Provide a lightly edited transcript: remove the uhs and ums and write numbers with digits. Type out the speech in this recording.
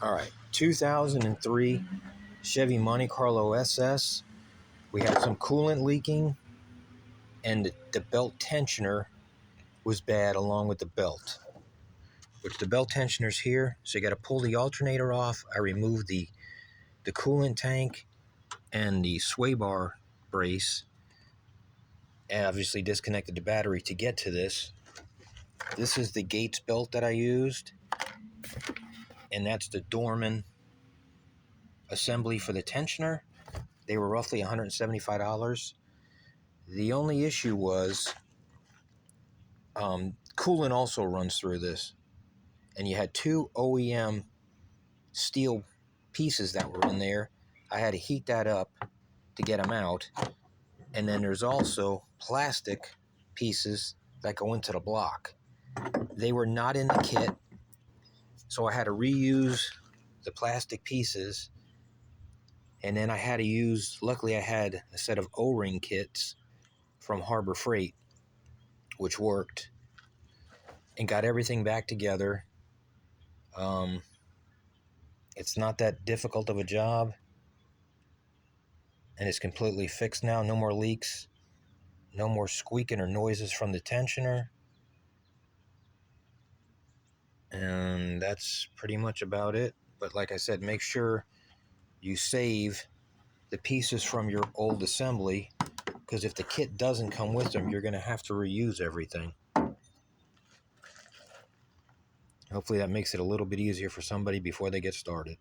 All right, 2003 Chevy Monte Carlo SS. We had some coolant leaking, and the belt tensioner was bad along with the belt. Which the belt tensioner's here, so you got to pull the alternator off. I removed the coolant tank and the sway bar brace, and obviously disconnected the battery to get to this. This is the Gates belt that I used, and that's the Dorman assembly for the tensioner. They were roughly $175. The only issue was coolant also runs through this, and you had two OEM steel pieces that were in there. I had to heat that up to get them out, and then there's also plastic pieces that go into the block. They were not in the kit, so I had to reuse the plastic pieces, and then I had to use, luckily I had a set of O-ring kits from Harbor Freight, which worked, and got everything back together. It's not that difficult of a job, and it's completely fixed now. No more leaks, no more squeaking or noises from the tensioner, and that's pretty much about it. But like I said, make sure you save the pieces from your old assembly, because if the kit doesn't come with them, you're going to have to reuse everything. Hopefully that makes it a little bit easier for somebody before they get started.